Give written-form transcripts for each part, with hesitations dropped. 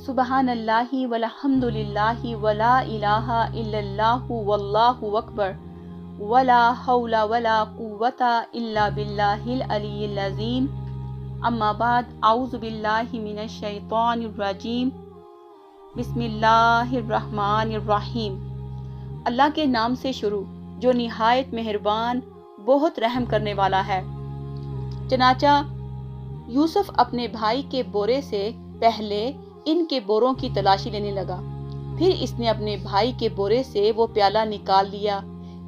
सुबहानल्लाहि वल्हम्दुलिल्लाहि वला इलाहा इल्लल्लाहु वल्लाहु अकबर वला हौला वला कुव्वता इल्ला बिल्लाहिल अलिय्यिल अज़ीम। अम्मा बाद, औज़ु बिल्लाहि मिनश शैतानिर रजीम। बिस्मिल्लाहिर्रहमानिर्रहीम। अल्लाह के नाम से शुरू जो निहायत मेहरबान बहुत रहम करने वाला है। चनाचा यूसुफ अपने भाई के बोरे से पहले इनके बोरों की तलाशी लेने लगा। फिर इसने अपने भाई के बोरे से वो प्याला निकाल लिया।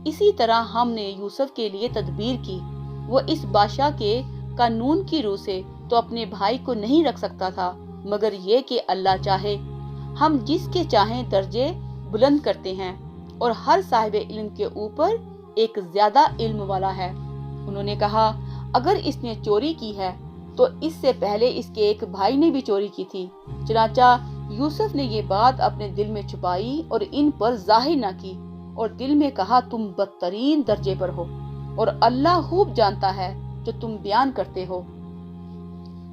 इसी तरह हमने यूसुफ के लिए तदबीर की। वो इस बादशाह के कानून की रूह से तो अपने भाई को नहीं रख सकता था, मगर ये कि अल्लाह चाहे हम जिसके चाहें दर्जे बुलंद करते हैं और हर साहिब इल्म के ऊपर एक ज्यादा इल्म वाला है। उन्होंने कहा, अगर इसने चोरी की है तो इससे पहले इसके एक भाई ने भी चोरी की थी। चनाचा यूसुफ ने ये बात अपने दिल में छुपाई और इन पर जाहिर न की और दिल में कहा, तुम बदतरीन दर्जे पर हो और अल्लाह खूब जानता है जो तुम बयान करते हो।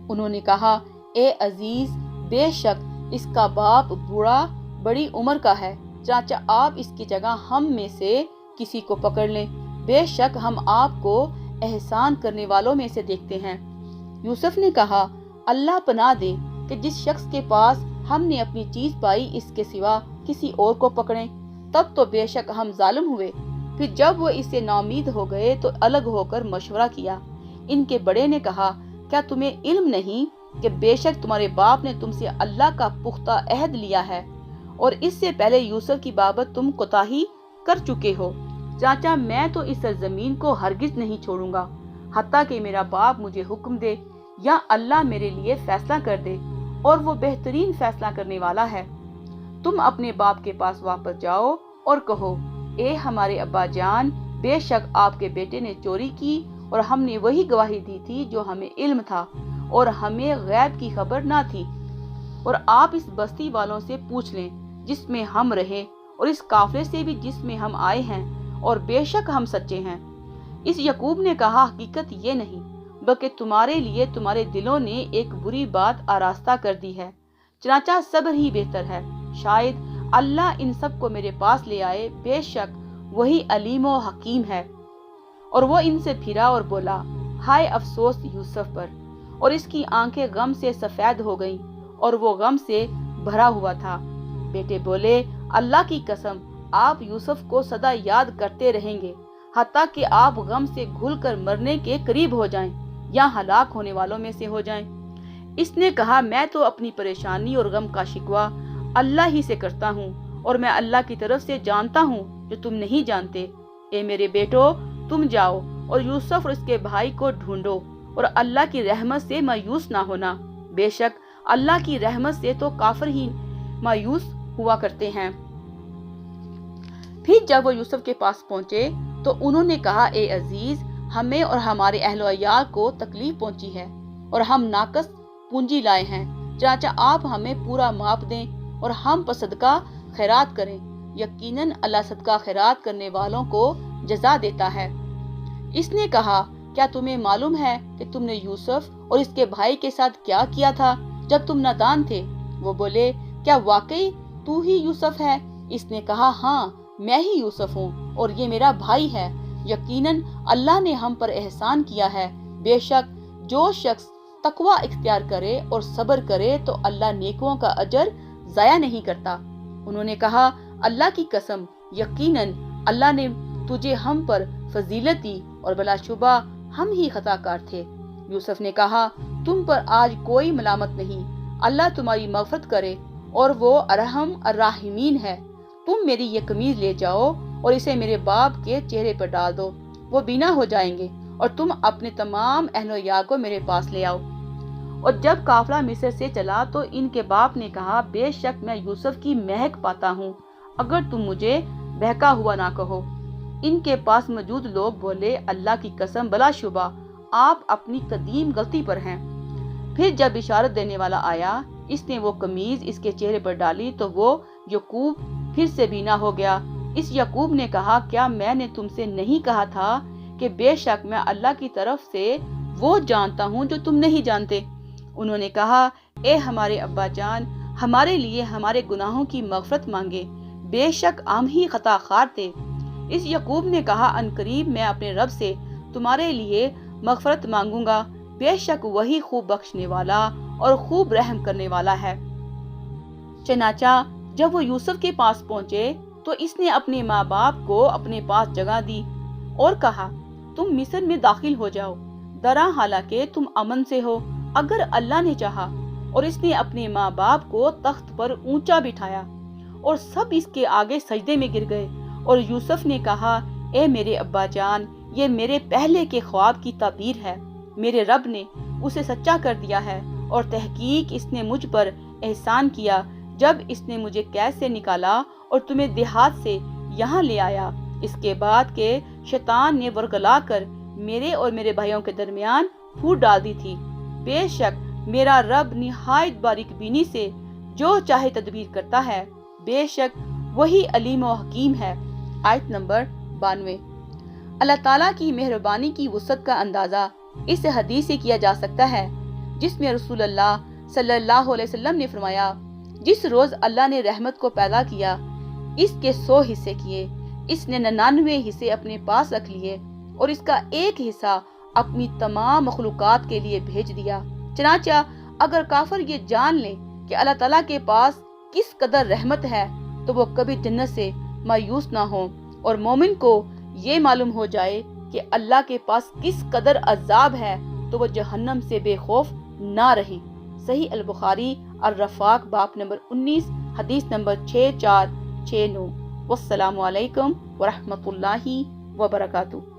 उन्होंने कहा, ए अजीज, बेशक इसका बाप बूढ़ा बड़ी उम्र का है। चाचा आप इसकी जगह हम में से किसी को पकड़ लें। बेशक हम आपको एहसान करने वालों में से देखते हैं। यूसुफ ने कहा, अल्लाह पनाह दे कि जिस शख्स के पास हमने अपनी चीज पाई इसके सिवा किसी और को पकड़ें, तब तो बेशक हम जालिम हुए। फिर जब वो इससे नाउमीद हो गए तो अलग होकर मशवरा किया। इनके बड़े ने कहा, क्या तुम्हें इल्म नहीं कि बेशक तुम्हारे बाप ने तुमसे अल्लाह का पुख्ता अहद लिया है और इससे पहले यूसुफ की बाबत तुम कोताही कर चुके हो। चाचा मैं तो इस जमीन को हरगिज नहीं छोड़ूंगा हत्ता कि मेरा बाप मुझे हुक्म दे या अल्लाह मेरे लिए फैसला कर दे, और वो बेहतरीन फैसला करने वाला है। तुम अपने बाप के पास वापस जाओ और कहो, ए हमारे अब्बा जान, बेशक आपके बेटे ने चोरी की और हमने वही गवाही दी थी जो हमें इल्म था और हमें गैब की खबर ना थी। और आप इस बस्ती वालों से पूछ लें जिसमें हम रहे और इस काफले से भी जिसमें हम आए हैं, और बेशक हम सच्चे हैं। इस यकूब ने कहा, हकीकत ये नहीं बल्कि तुम्हारे लिए तुम्हारे दिलों ने एक बुरी बात आरास्ता कर दी है। चनाचा सब्र ही बेहतर है। शायद अल्लाह इन सब को मेरे पास ले आए। बेशक वही अलीम व हकीम है। और वो इनसे फिरा और बोला, हाय अफसोस यूसुफ पर। और इसकी आंखें गम से सफेद हो गईं और वो गम से भरा हुआ था। बेटे बोले, अल्लाह की कसम आप यूसुफ को सदा याद करते रहेंगे हत्ता कि आप गम से घुल कर मरने के करीब हो जाएं या हलाक होने वालों में से हो जाएं। इसने कहा, मैं तो अपनी परेशानी और गम का शिकवा अल्लाह ही से करता हूँ और मैं अल्लाह की तरफ से जानता हूँ जो तुम नहीं जानते। ए मेरे बेटो, तुम जाओ और यूसुफ और इसके भाई को ढूंढो और अल्लाह की रहमत से मायूस ना होना। बेशक अल्लाह की रहमत से तो काफिर ही मायूस हुआ करते हैं। फिर जब वो यूसुफ के पास पहुंचे तो उन्होंने कहा, ए अजीज, हमें और हमारे अहलो अयाल को तकलीफ पहुंची है और हम नाकस पूंजी लाए हैं। चाचा आप हमें पूरा माप दें और हम पर सदका खैरात करें। यकीनन अल्लाह सदका खैरात करने वालों को जजा देता है। इसने कहा, क्या तुम्हें मालूम है कि तुमने यूसुफ और इसके भाई के साथ क्या किया था जब तुम नादान थे? वो बोले, क्या वाकई तू ही यूसुफ है? इसने कहा, हाँ मैं ही यूसुफ हूँ और ये मेरा भाई है। यकीनन अल्लाह ने हम पर एहसान किया है। बेशक जो शख्स तकवा इख्तियार करे और सब्र करे तो अल्लाह नेकों का अजर जाया नहीं करता। उन्होंने कहा, अल्लाह की कसम, यकीनन अल्लाह ने तुझे हम पर फजीलत दी और बिलाशुबा हम ही खताकार थे। यूसुफ ने कहा, तुम पर आज कोई मलामत नहीं। अल्लाह तुम्हारी मगफरत करे और वो अरहम अर्राहिमीन है। तुम मेरी ये कमीज ले जाओ और इसे मेरे बाप के चेहरे पर डाल दो, वो बीना हो जाएंगे, और तुम अपने तमाम अहलोया को मेरे पास ले आओ। और जब काफला मिस्र से चला तो इनके बाप ने कहा, बेशक मैं यूसुफ की महक पाता हूँ, अगर तुम मुझे बहका हुआ ना कहो। इनके पास मौजूद लोग बोले, अल्लाह की कसम बिलाशुबा आप अपनी कदीम गलती पर हैं। फिर जब इशारत देने वाला आया, इसने वो कमीज इसके चेहरे पर डाली तो वो यकूब फिर से बीना हो गया। इस यकूब ने कहा, क्या मैंने तुमसे नहीं कहा था कि बेशक मैं अल्लाह की तरफ से वो जानता हूँ जो तुम नहीं जानते? उन्होंने कहा, ए हमारे अब्बा जान, ہمارے لیے ہمارے گناہوں کی مغفرت مانگے، بے شک ہم ہی خطا خار تھے۔ اس یعقوب نے کہا، ان قریب میں اپنے رب سے تمہارے لیے مغفرت مانگوں گا، بے شک وہی خوب بخشنے والا اور خوب رحم کرنے والا ہے۔ چنانچہ جب وہ یوسف کے پاس پہنچے تو اس نے اپنے ماں باپ کو اپنے پاس جگہ دی اور کہا، تم مصر میں داخل ہو جاؤ، درا حالانکہ تم امن سے ہو، اگر اللہ نے چاہا۔ اور اس نے اپنے ماں باپ کو تخت پر اونچا بٹھایا اور سب اس کے آگے سجدے میں گر گئے۔ اور یوسف نے کہا، اے میرے ابا جان، یہ میرے پہلے کے خواب کی تعبیر ہے، میرے رب نے اسے سچا کر دیا ہے، اور تحقیق اس نے مجھ پر احسان کیا جب اس نے مجھے قید سے نکالا اور تمہیں دیہات سے یہاں لے آیا، اس کے بعد کہ شیطان نے ورگلا کر میرے اور میرے بھائیوں کے درمیان پھوٹ ڈال دی تھی۔ بے شک میرا رب نہایت باریک بینی سے جو چاہے تدبیر کرتا ہے، بے شک وہی علیم و حکیم ہے۔ آیت نمبر 92۔ اللہ تعالیٰ کی مہربانی کی وسعت کا اندازہ اس حدیث سے کیا جا سکتا ہے جس میں رسول اللہ صلی اللہ علیہ وسلم نے فرمایا، جس روز اللہ نے رحمت کو پیدا کیا اس کے 100 حصے کیے، اس نے 99 حصے اپنے پاس رکھ لیے اور اس کا ایک حصہ اپنی تمام مخلوقات کے لیے بھیج دیا۔ چنانچہ اگر کافر یہ جان لیں کہ اللہ تعالیٰ کے پاس کس قدر رحمت ہے تو وہ کبھی جنت سے مایوس نہ ہوں، اور مومن کو یہ معلوم ہو جائے کہ اللہ کے پاس کس قدر عذاب ہے تو وہ جہنم سے بے خوف نہ رہے۔ صحیح البخاری الرفاق باب نمبر 19 حدیث نمبر 6469۔ والسلام علیکم ورحمۃ اللہ وبرکاتہ۔